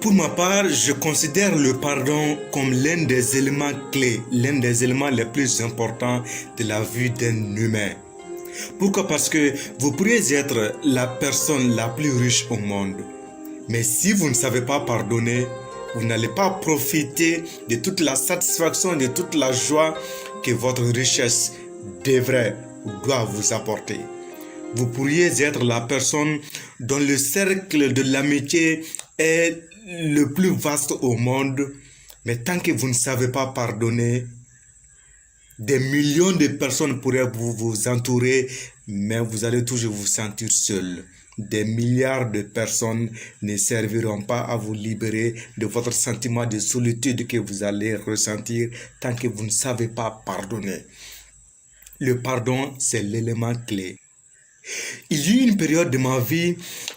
Pour ma part, je considère le pardon comme l'un des éléments clés, l'un des éléments les plus importants de la vie d'un humain. Pourquoi? Parce que vous pourriez être la personne la plus riche au monde. Mais si vous ne savez pas pardonner, vous n'allez pas profiter de toute la satisfaction, de toute la joie que votre richesse devrait ou doit vous apporter. Vous pourriez être la personne dont le cercle de l'amitié est le plus vaste au monde, mais tant que vous ne savez pas pardonner, des millions de personnes pourraient vous entourer, mais vous allez toujours vous sentir seul. Des milliards de personnes ne serviront pas à vous libérer de votre sentiment de solitude que vous allez ressentir tant que vous ne savez pas pardonner. Le pardon, c'est l'élément clé. Il y a eu une période de ma vie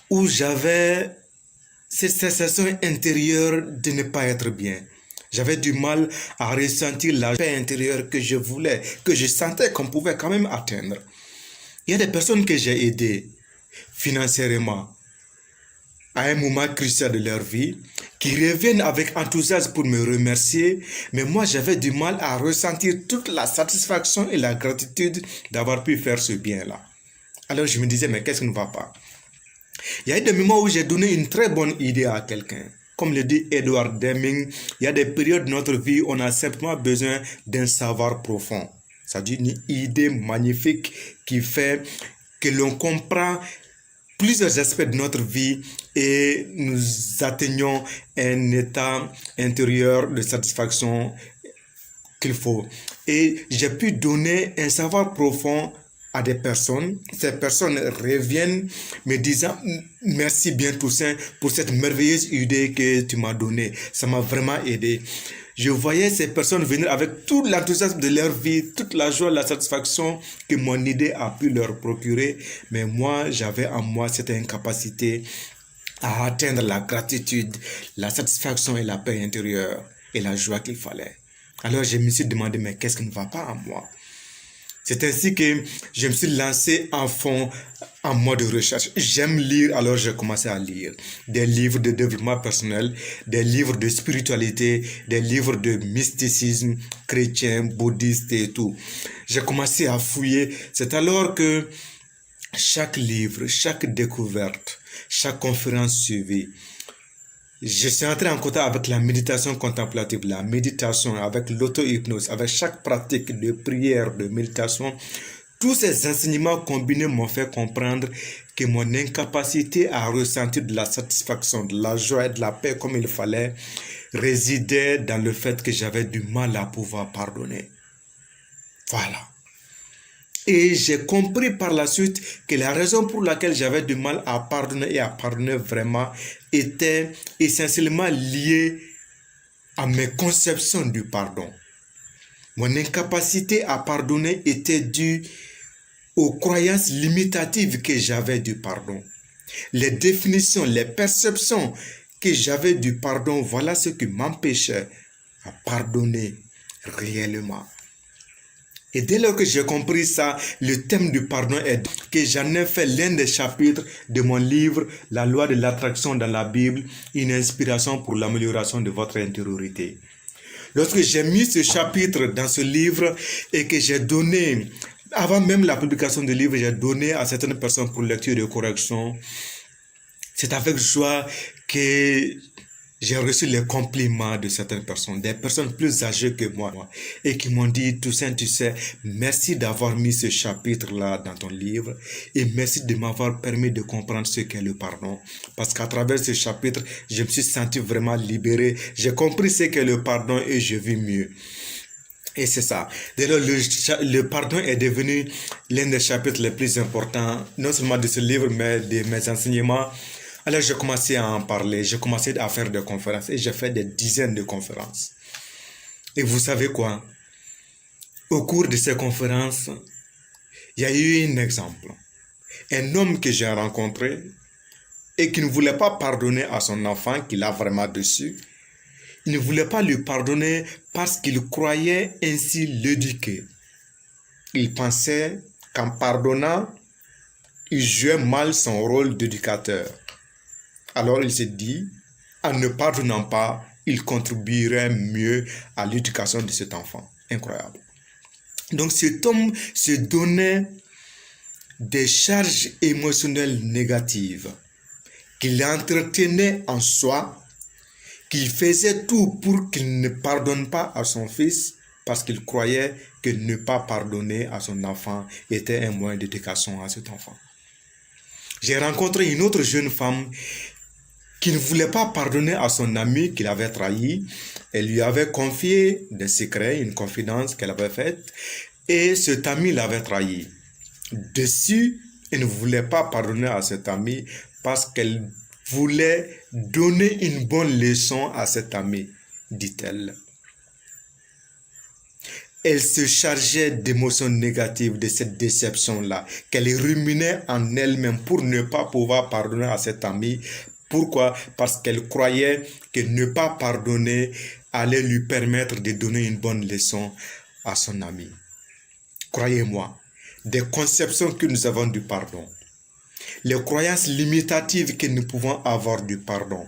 où j'avais cette sensation intérieure de ne pas être bien. J'avais du mal à ressentir la paix intérieure que je voulais, que je sentais qu'on pouvait quand même atteindre. Il y a des personnes que j'ai aidées financièrement à un moment crucial de leur vie, qui reviennent avec enthousiasme pour me remercier, mais moi j'avais du mal à ressentir toute la satisfaction et la gratitude d'avoir pu faire ce bien-là. Alors je me disais, mais qu'est-ce qui ne va pas? Il y a eu des moments où j'ai donné une très bonne idée à quelqu'un. Comme le dit Edward Deming, il y a des périodes de notre vie où on a simplement besoin d'un savoir profond. C'est-à-dire une idée magnifique qui fait que l'on comprend plusieurs aspects de notre vie et nous atteignons un état intérieur de satisfaction qu'il faut. Et j'ai pu donner un savoir profond à des personnes. Ces personnes reviennent me disant merci bien Toussaint pour cette merveilleuse idée que tu m'as donnée. Ça m'a vraiment aidé. Je voyais ces personnes venir avec tout l'enthousiasme de leur vie, toute la joie, la satisfaction que mon idée a pu leur procurer. Mais moi, j'avais en moi cette incapacité à atteindre la gratitude, la satisfaction et la paix intérieure et la joie qu'il fallait. Alors je me suis demandé, mais qu'est-ce qui ne va pas en moi? C'est ainsi que je me suis lancé en fond en mode recherche. J'aime lire, alors j'ai commencé à lire des livres de développement personnel, des livres de spiritualité, des livres de mysticisme chrétien, bouddhiste et tout. J'ai commencé à fouiller. C'est alors que chaque livre, chaque découverte, chaque conférence suivie, je suis entré en contact avec la méditation contemplative, la méditation, avec l'auto-hypnose, avec chaque pratique de prière, de méditation. Tous ces enseignements combinés m'ont fait comprendre que mon incapacité à ressentir de la satisfaction, de la joie et de la paix comme il fallait résidait dans le fait que j'avais du mal à pouvoir pardonner. Voilà. Et j'ai compris par la suite que la raison pour laquelle j'avais du mal à pardonner et à pardonner vraiment était essentiellement liée à mes conceptions du pardon. Mon incapacité à pardonner était due aux croyances limitatives que j'avais du pardon. Les définitions, les perceptions que j'avais du pardon, voilà ce qui m'empêchait à pardonner réellement. Et dès lors que j'ai compris ça, le thème du pardon est que j'en ai fait l'un des chapitres de mon livre « La loi de l'attraction dans la Bible, une inspiration pour l'amélioration de votre intériorité ». Lorsque j'ai mis ce chapitre dans ce livre et que j'ai donné, avant même la publication du livre, j'ai donné à certaines personnes pour lecture et correction, c'est avec joie que j'ai reçu les compliments de certaines personnes, des personnes plus âgées que moi, et qui m'ont dit, Toussaint, tu sais, merci d'avoir mis ce chapitre-là dans ton livre, et merci de m'avoir permis de comprendre ce qu'est le pardon. Parce qu'à travers ce chapitre, je me suis senti vraiment libéré, j'ai compris ce qu'est le pardon et je vis mieux. Et c'est ça. D'ailleurs, le pardon est devenu l'un des chapitres les plus importants, non seulement de ce livre, mais de mes enseignements. Alors j'ai commencé à en parler, j'ai commencé à faire des conférences et j'ai fait des dizaines de conférences. Et vous savez quoi? Au cours de ces conférences, il y a eu un exemple. Un homme que j'ai rencontré et qui ne voulait pas pardonner à son enfant qu'il a vraiment dessus. Il ne voulait pas lui pardonner parce qu'il croyait ainsi l'éduquer. Il pensait qu'en pardonnant, il jouait mal son rôle d'éducateur. Alors il s'est dit, en ne pardonnant pas, il contribuerait mieux à l'éducation de cet enfant. Incroyable. Donc cet homme se donnait des charges émotionnelles négatives qu'il entretenait en soi, qu'il faisait tout pour qu'il ne pardonne pas à son fils parce qu'il croyait que ne pas pardonner à son enfant était un moyen d'éducation à cet enfant. J'ai rencontré une autre jeune femme qui ne voulait pas pardonner à son ami qui l'avait trahi. Elle lui avait confié des secrets, une confidence qu'elle avait faite, et cet ami l'avait trahi. Dessus, elle ne voulait pas pardonner à cet ami parce qu'elle voulait donner une bonne leçon à cet ami, dit-elle. Elle se chargeait d'émotions négatives de cette déception-là, qu'elle ruminait en elle-même pour ne pas pouvoir pardonner à cet ami. Pourquoi? Parce qu'elle croyait que ne pas pardonner allait lui permettre de donner une bonne leçon à son ami. Croyez-moi, des conceptions que nous avons du pardon, les croyances limitatives que nous pouvons avoir du pardon,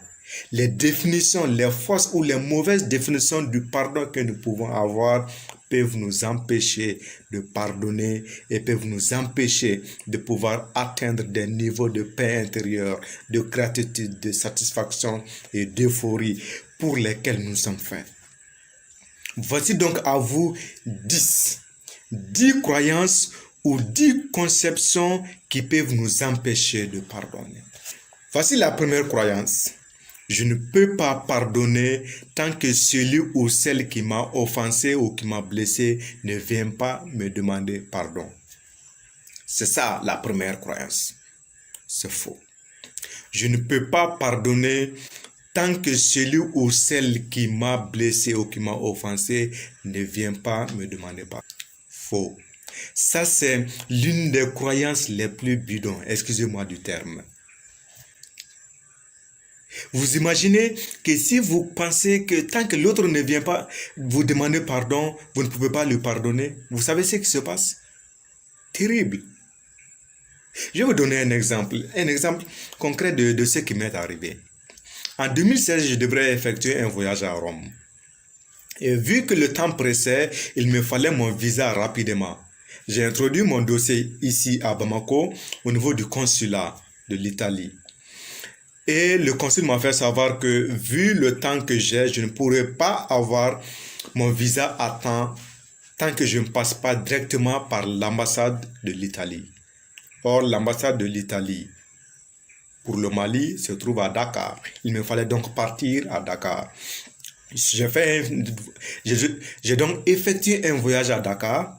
les définitions, les fausses ou les mauvaises définitions du pardon que nous pouvons avoir peuvent nous empêcher de pardonner et peuvent nous empêcher de pouvoir atteindre des niveaux de paix intérieure, de gratitude, de satisfaction et d'euphorie pour lesquels nous sommes faits. Voici donc à vous 10 croyances ou 10 conceptions qui peuvent nous empêcher de pardonner. Voici la première croyance. Je ne peux pas pardonner tant que celui ou celle qui m'a offensé ou qui m'a blessé ne vient pas me demander pardon. C'est ça la première croyance. C'est faux. Je ne peux pas pardonner tant que celui ou celle qui m'a blessé ou qui m'a offensé ne vient pas me demander pardon. Faux. Ça, c'est l'une des croyances les plus bidons, excusez-moi du terme. Vous imaginez que si vous pensez que tant que l'autre ne vient pas vous demander pardon, vous ne pouvez pas lui pardonner. Vous savez ce qui se passe? Terrible. Je vais vous donner un exemple concret de ce qui m'est arrivé. En 2016, je devrais effectuer un voyage à Rome. Et vu que le temps pressait, il me fallait mon visa rapidement. J'ai introduit mon dossier ici à Bamako, au niveau du consulat de l'Italie. Et le consul m'a fait savoir que vu le temps que j'ai, je ne pourrais pas avoir mon visa à temps tant que je ne passe pas directement par l'ambassade de l'Italie. Or, l'ambassade de l'Italie pour le Mali se trouve à Dakar. Il me fallait donc partir à Dakar. J'ai donc effectué un voyage à Dakar.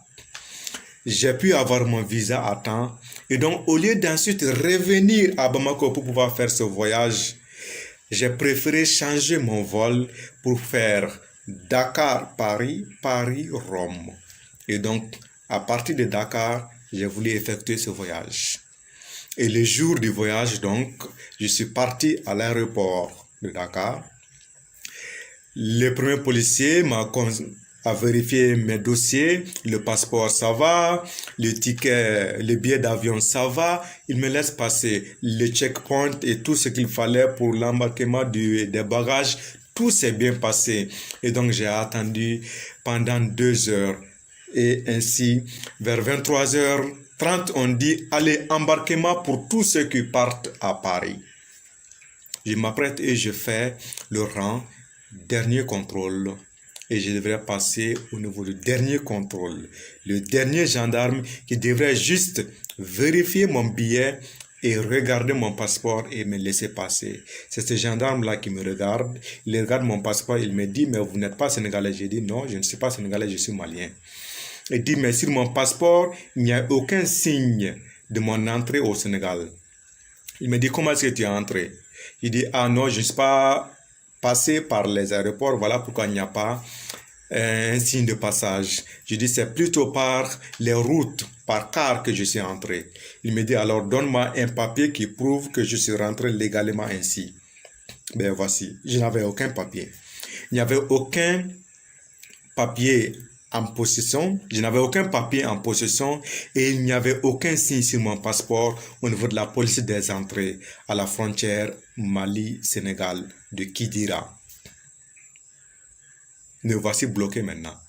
J'ai pu avoir mon visa à temps. Et donc, au lieu d'ensuite revenir à Bamako pour pouvoir faire ce voyage, j'ai préféré changer mon vol pour faire Dakar-Paris, Paris-Rome. Et donc, à partir de Dakar, j'ai voulu effectuer ce voyage. Et le jour du voyage, donc, je suis parti à l'aéroport de Dakar. Le premier policier a vérifié mes dossiers, le passeport ça va, le ticket, le billet d'avion ça va, il me laisse passer le checkpoint et tout ce qu'il fallait pour l'embarquement des bagages, tout s'est bien passé. Et donc j'ai attendu pendant 2 heures et ainsi vers 23h30 on dit allez embarquement pour tous ceux qui partent à Paris. Je m'apprête et je fais le rang, dernier contrôle. Et je devrais passer au niveau du dernier contrôle. Le dernier gendarme qui devrait juste vérifier mon billet et regarder mon passeport et me laisser passer. C'est ce gendarme-là qui me regarde. Il regarde mon passeport, il me dit, mais vous n'êtes pas sénégalais. J'ai dit, non, je ne suis pas sénégalais, je suis malien. Il dit, mais sur mon passeport, il n'y a aucun signe de mon entrée au Sénégal. Il me dit, comment est-ce que tu es entré? Il dit, ah non, je ne suis pas passer par les aéroports, voilà pourquoi il n'y a pas un signe de passage. Je dis c'est plutôt par les routes, par car que je suis entré. Il me dit alors donne-moi un papier qui prouve que je suis rentré légalement ainsi. Ben voici, je n'avais aucun papier. Il n'y avait aucun papier en possession, je n'avais aucun papier en possession et il n'y avait aucun signe sur mon passeport au niveau de la police des entrées à la frontière Mali-Sénégal. de Kidira. Me voici bloqué maintenant.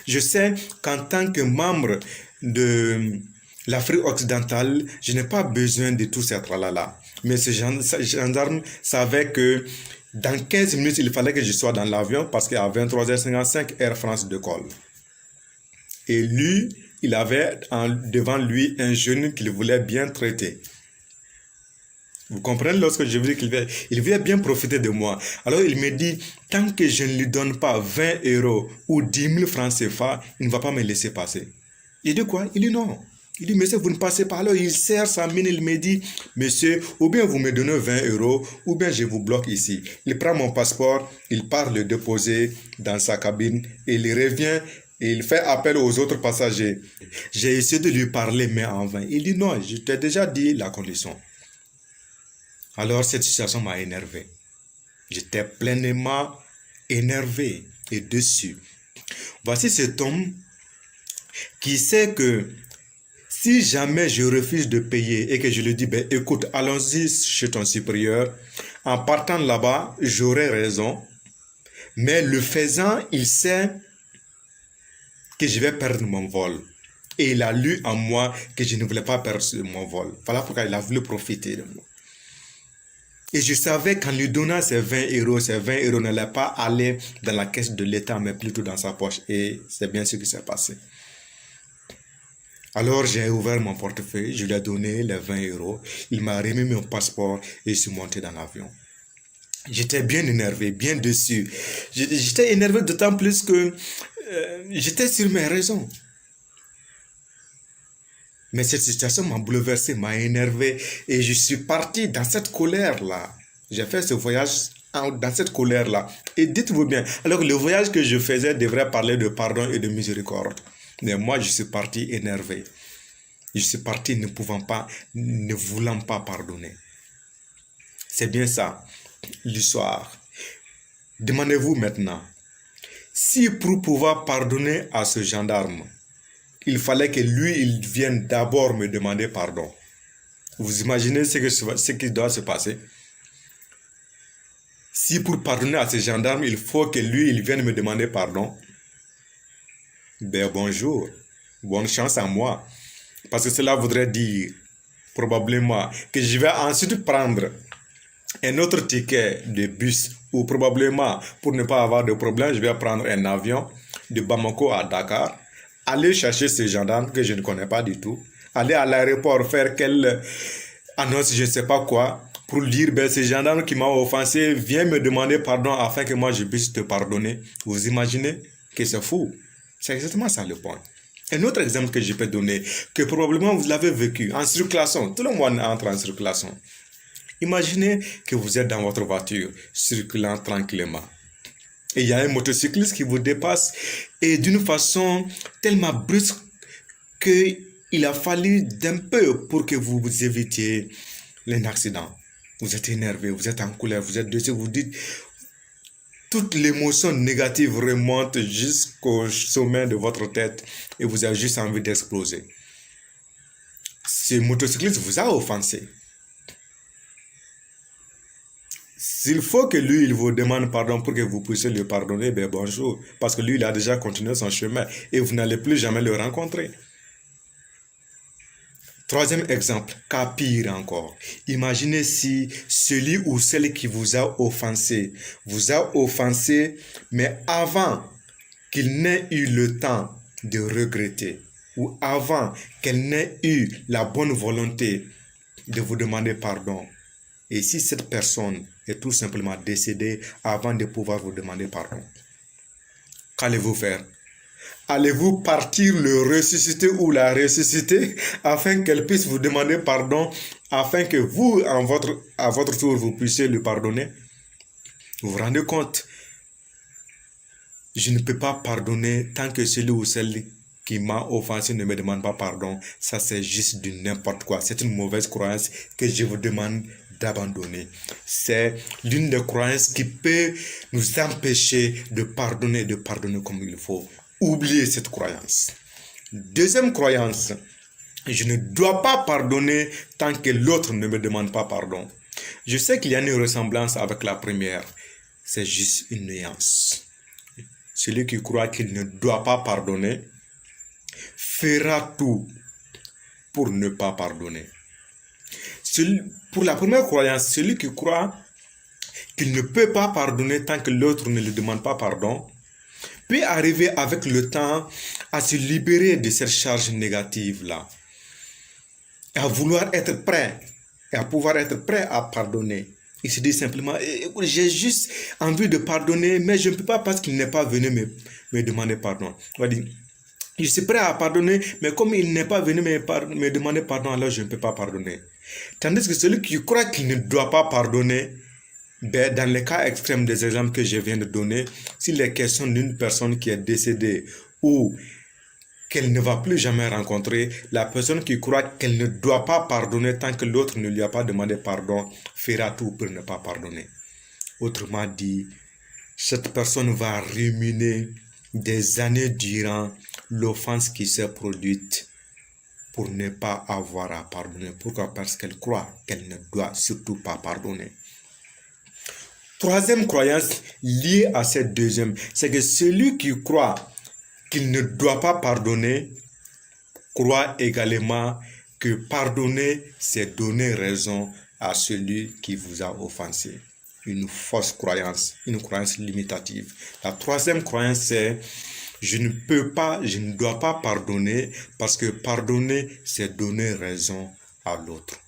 Je sais qu'en tant que membre de l'Afrique occidentale, je n'ai pas besoin de tout ces tralala. Mais ce gendarme savait que dans 15 minutes, il fallait que je sois dans l'avion parce qu'à 23h55, Air France décolle. Et lui, il avait devant lui un jeune qu'il voulait bien traiter. Vous comprenez, lorsque je veux dire qu'il voulait bien profiter de moi. Alors il me dit, tant que je ne lui donne pas 20 € ou 10 000 francs CFA, il ne va pas me laisser passer. Il dit quoi? Il dit non. Il dit, monsieur, vous ne passez pas. Alors il serre sa mine, il me dit, monsieur, ou bien vous me donnez 20 €, ou bien je vous bloque ici. Il prend mon passeport, il part le déposer dans sa cabine, et il revient, et il fait appel aux autres passagers. J'ai essayé de lui parler, mais en vain. Il dit, non, je t'ai déjà dit la condition. Alors cette situation m'a énervé. J'étais pleinement énervé et déçu. Voici cet homme qui sait que si jamais je refuse de payer et que je lui dis, ben, écoute, allons-y chez ton supérieur, en partant là-bas, j'aurai raison, mais le faisant, il sait que je vais perdre mon vol. Et il a lu en moi que je ne voulais pas perdre mon vol. Voilà pourquoi il a voulu profiter de moi. Et je savais qu'en lui donnant ces 20 € n'allaient pas aller dans la caisse de l'État, mais plutôt dans sa poche. Et c'est bien ce qui s'est passé. Alors j'ai ouvert mon portefeuille, je lui ai donné les 20 €. Il m'a remis mon passeport et je suis monté dans l'avion. J'étais bien énervé, bien déçu. J'étais énervé d'autant plus que j'étais sur mes raisons. Mais cette situation m'a bouleversé, m'a énervé et je suis parti dans cette colère-là. J'ai fait ce voyage dans cette colère-là. Et dites-vous bien, alors le voyage que je faisais devrait parler de pardon et de miséricorde. Mais moi, je suis parti énervé. Je suis parti ne voulant pas pardonner. C'est bien ça, l'histoire. Demandez-vous maintenant, si pour pouvoir pardonner à ce gendarme, il fallait que lui, il vienne d'abord me demander pardon. Vous imaginez ce qui doit se passer? Si pour pardonner à ce gendarme, il faut que lui, il vienne me demander pardon, ben bonjour, bonne chance à moi. Parce que cela voudrait dire, probablement, que je vais ensuite prendre un autre ticket de bus, ou probablement, pour ne pas avoir de problème, je vais prendre un avion de Bamako à Dakar, aller chercher ce gendarme que je ne connais pas du tout, aller à l'aéroport faire quelle annonce, je ne sais pas quoi, pour dire, ben, ce gendarme qui m'a offensé vient me demander pardon afin que moi je puisse te pardonner. Vous imaginez que c'est fou? C'est exactement ça le point. Un autre exemple que je peux donner, que probablement vous l'avez vécu en circulation, tout le monde entre en circulation. Imaginez que vous êtes dans votre voiture, circulant tranquillement. Et il y a un motocycliste qui vous dépasse et d'une façon tellement brusque qu'il a fallu d'un peu pour que vous vous évitiez un accident. Vous êtes énervé, vous êtes en colère, vous êtes déçu, vous dites toute l'émotion négative remonte jusqu'au sommet de votre tête et vous avez juste envie d'exploser. Ce motocycliste vous a offensé. S'il faut que lui, il vous demande pardon pour que vous puissiez le pardonner, ben bonjour. Parce que lui, il a déjà continué son chemin et vous n'allez plus jamais le rencontrer. Troisième exemple, cas pire encore. Imaginez si celui ou celle qui vous a offensé, mais avant qu'il n'ait eu le temps de regretter, ou avant qu'elle n'ait eu la bonne volonté de vous demander pardon. Et si cette personne est tout simplement décédée avant de pouvoir vous demander pardon, qu'allez-vous faire? Allez-vous partir le ressusciter ou la ressusciter afin qu'elle puisse vous demander pardon, afin que vous, à votre tour, vous puissiez lui pardonner? Vous vous rendez compte? Je ne peux pas pardonner tant que celui ou celle qui m'a offensé ne me demande pas pardon. Ça, c'est juste du n'importe quoi. C'est une mauvaise croyance que je vous demande d'abandonner. C'est l'une des croyances qui peut nous empêcher de pardonner comme il faut. Oubliez cette croyance. Deuxième croyance, je ne dois pas pardonner tant que l'autre ne me demande pas pardon. Je sais qu'il y a une ressemblance avec la première. C'est juste une nuance. Celui qui croit qu'il ne doit pas pardonner fera tout pour ne pas pardonner. Pour la première croyance, celui qui croit qu'il ne peut pas pardonner tant que l'autre ne lui demande pas pardon, peut arriver avec le temps à se libérer de cette charge négative-là, à vouloir être prêt, et à pouvoir être prêt à pardonner. Il se dit simplement, écoute, j'ai juste envie de pardonner, mais je ne peux pas parce qu'il n'est pas venu me demander pardon. On va dire, je suis prêt à pardonner, mais comme il n'est pas venu me demander pardon, alors je ne peux pas pardonner. Tandis que celui qui croit qu'il ne doit pas pardonner, ben, dans les cas extrêmes des exemples que je viens de donner, s'il est question d'une personne qui est décédée ou qu'elle ne va plus jamais rencontrer, la personne qui croit qu'elle ne doit pas pardonner tant que l'autre ne lui a pas demandé pardon, fera tout pour ne pas pardonner. Autrement dit, cette personne va ruminer des années durant l'offense qui s'est produite pour ne pas avoir à pardonner. Pourquoi? Parce qu'elle croit qu'elle ne doit surtout pas pardonner. Troisième croyance liée à cette deuxième, c'est que celui qui croit qu'il ne doit pas pardonner croit également que pardonner, c'est donner raison à celui qui vous a offensé. Une fausse croyance, une croyance limitative. La troisième croyance, c'est je ne dois pas pardonner parce que pardonner, c'est donner raison à l'autre.